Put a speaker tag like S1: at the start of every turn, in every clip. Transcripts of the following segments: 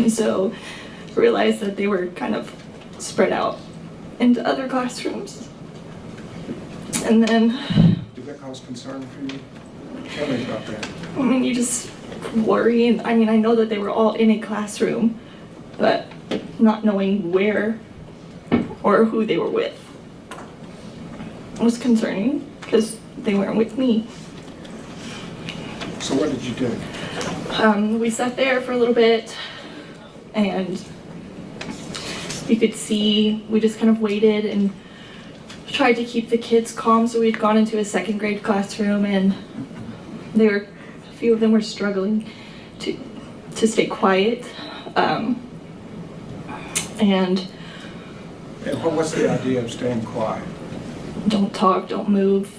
S1: And so realized that they were kind of spread out into other classrooms. And then...
S2: Did that cause concern for you? Tell me about that.
S1: I mean, you just worry. And I mean, I know that they were all in a classroom, but not knowing where or who they were with was concerning because they weren't with me.
S2: So what did you do?
S1: We sat there for a little bit, and you could see we just kind of waited and tried to keep the kids calm. So we'd gone into a second grade classroom, and a few of them were struggling to stay quiet. And
S2: what's the idea of staying quiet?
S1: Don't talk, don't move,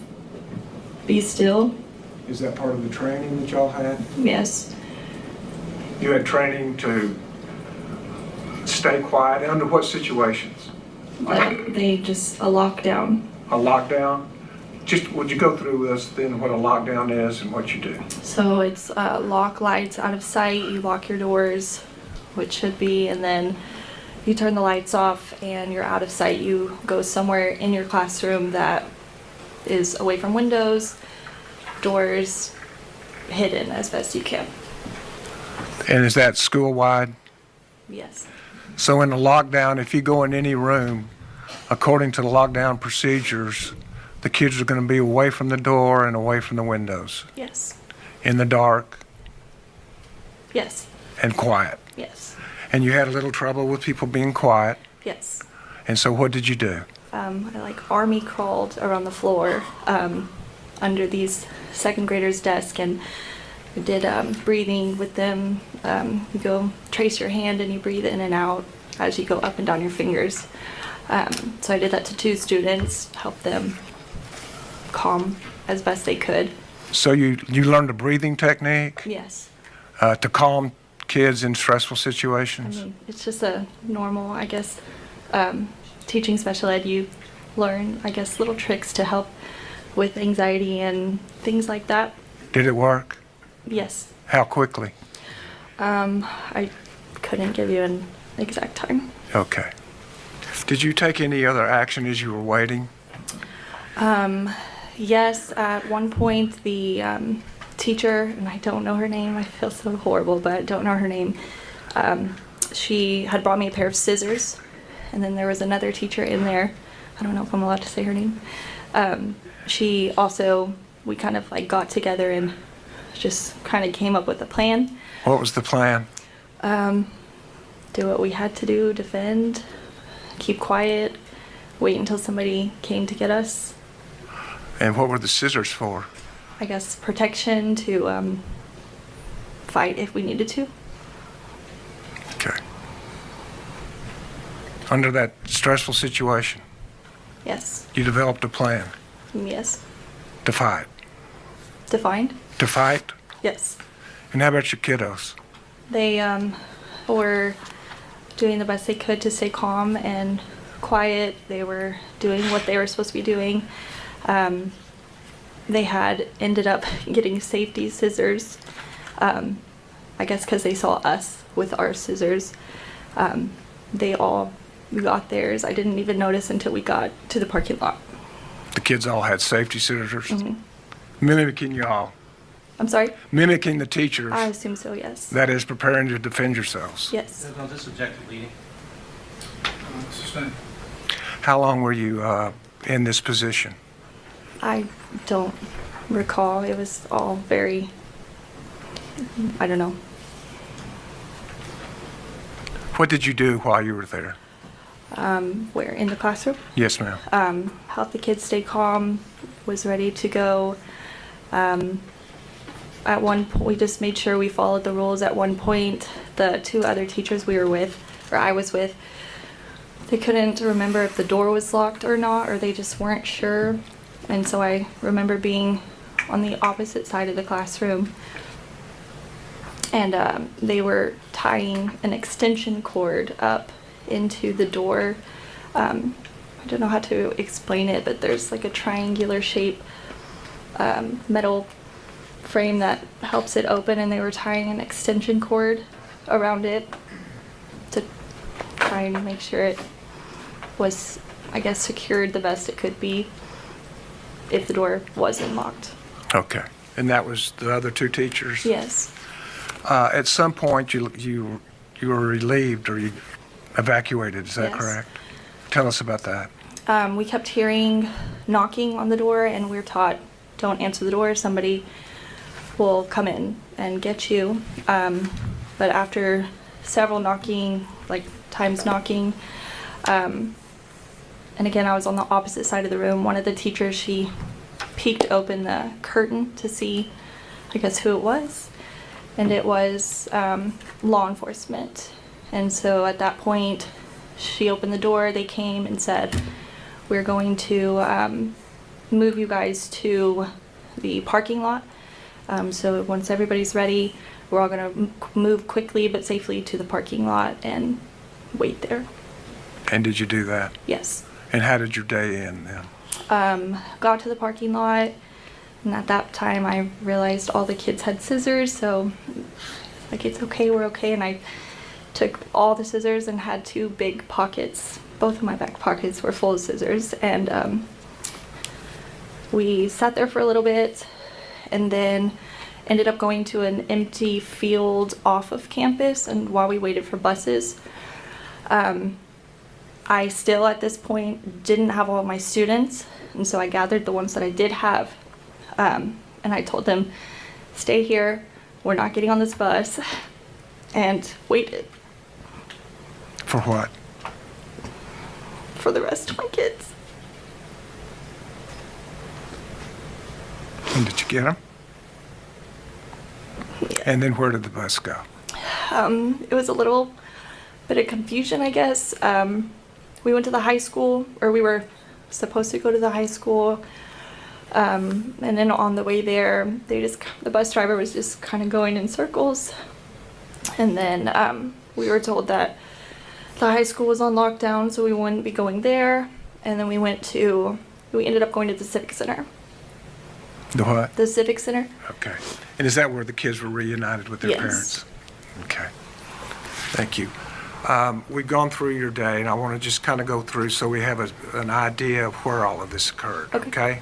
S1: be still.
S2: Is that part of the training that y'all had?
S1: Yes.
S2: You had training to stay quiet under what situations?
S1: They just a lockdown.
S2: A lockdown? Just would you go through with us then what a lockdown is and what you do?
S1: So it's lock lights out of sight, you lock your doors, which should be, and then you turn the lights off and you're out of sight. You go somewhere in your classroom that is away from windows, doors, hidden as best you can.
S2: And is that school-wide?
S1: Yes.
S2: So in a lockdown, if you go in any room, according to the lockdown procedures, the kids are going to be away from the door and away from the windows.
S1: Yes.
S2: In the dark.
S1: Yes.
S2: And quiet.
S1: Yes.
S2: And you had a little trouble with people being quiet.
S1: Yes.
S2: And so what did you do?
S1: I army crawled around the floor under these second graders' desk, and I did breathing with them. You go trace your hand and you breathe in and out as you go up and down your fingers. So I did that to 2 students, help them calm as best they could.
S2: So you learned a breathing technique?
S1: Yes.
S2: To calm kids in stressful
S1: I
S2: situations?
S1: mean, it's just a normal, I guess, teaching special ed, you learn, I guess, little tricks to help with anxiety and things like that.
S2: Did it work?
S1: Yes.
S2: How quickly?
S1: I couldn't give you an exact time.
S2: Okay. Did you take any other action as you were waiting?
S1: Yes, at one point the teacher, and I don't know her name, I feel so horrible, but I don't know her name. She had brought me a pair of scissors, and then there was another teacher in there. I don't know if I'm allowed to say her name. She also, we kind of like got together and just kind of came up with a plan.
S2: What was the plan?
S1: Do what we had to do, defend, keep quiet, wait until somebody came to get us.
S2: And what were the scissors for?
S1: I guess protection, to fight if we needed to.
S2: Okay. Under that stressful situation,
S1: Yes.
S2: you developed a plan
S1: Yes.
S2: to fight.
S1: Defined?
S2: To fight?
S1: Yes.
S2: And how about your kiddos?
S1: They were doing the best they could to stay calm and quiet. They were doing what they were supposed to be doing. They had ended up getting safety scissors, I guess because they saw us with our scissors. They all got theirs. I didn't even notice until we got to the parking lot.
S2: The kids all had safety scissors?
S1: Mm-hmm.
S2: Mimicking you all?
S1: I'm sorry?
S2: Mimicking the teachers?
S1: I assume so, yes.
S2: That is preparing to defend yourselves?
S1: Yes.
S3: No, this is objective leading.
S2: How long were you in this position?
S1: I don't recall. It was all very, I don't know.
S2: What did you do while you were there?
S1: Where? In the classroom?
S2: Yes, ma'am.
S1: Help the kids stay calm, was ready to go. At one point, we just made sure we followed the rules. At one point, the 2 other teachers we were with, or I was with, they couldn't remember if the door was locked or not, or they just weren't sure. And so I remember being on the opposite side of the classroom, and they were tying an extension cord up into the door. I don't know how to explain it, but there's like a triangular shape metal frame that helps it open, and they were tying an extension cord around it. to try and make sure it was, I guess, secured the best it could be if the door wasn't locked.
S2: Okay. And that was the other two teachers?
S1: Yes.
S2: At some point, you were relieved or you evacuated, is that
S1: Yes.
S2: correct? Tell us about that.
S1: We kept hearing knocking on the door, and we were taught, don't answer the door, somebody will come in and get you. But after several knocking, like times knocking, and again, I was on the opposite side of the room. One of the teachers, she peeked open the curtain to see, I guess, who it was. And it was law enforcement. And so at that point, she opened the door, they came and said, we're going to move you guys to the parking lot. So once everybody's ready, we're all gonna move quickly but safely to the parking lot and wait there.
S2: And did you do that?
S1: Yes.
S2: And how did your day end then?
S1: Got to the parking lot, and at that time I realized all the kids had scissors, so like, it's okay, we're okay. And I took all the scissors and had two big pockets. Both of my back pockets were full of scissors, and we sat there for a little bit and then ended up going to an empty field off of campus. And while we waited for buses, I still at this point didn't have all my students, and so I gathered the ones that I did have, and I told them, stay here, we're not getting on this bus, and waited
S2: For what?
S1: for the rest of my kids.
S2: And did you get them? And then where did the bus go?
S1: It was a little bit of confusion, I guess. We went to the high school, or we were supposed to go to the high school, and then on the way there, the bus driver was just kind of going in circles, and then we were told that the high school was on lockdown, so we wouldn't be going there, and then we ended up going to the Civic Center.
S2: The what?
S1: The Civic Center?
S2: Okay. And is that where the kids were reunited with their
S1: Yes.
S2: parents? Okay. Thank you. We've gone through your day, and I want to just kind of go through so we have an idea of where all of this occurred,
S1: Okay.
S2: okay?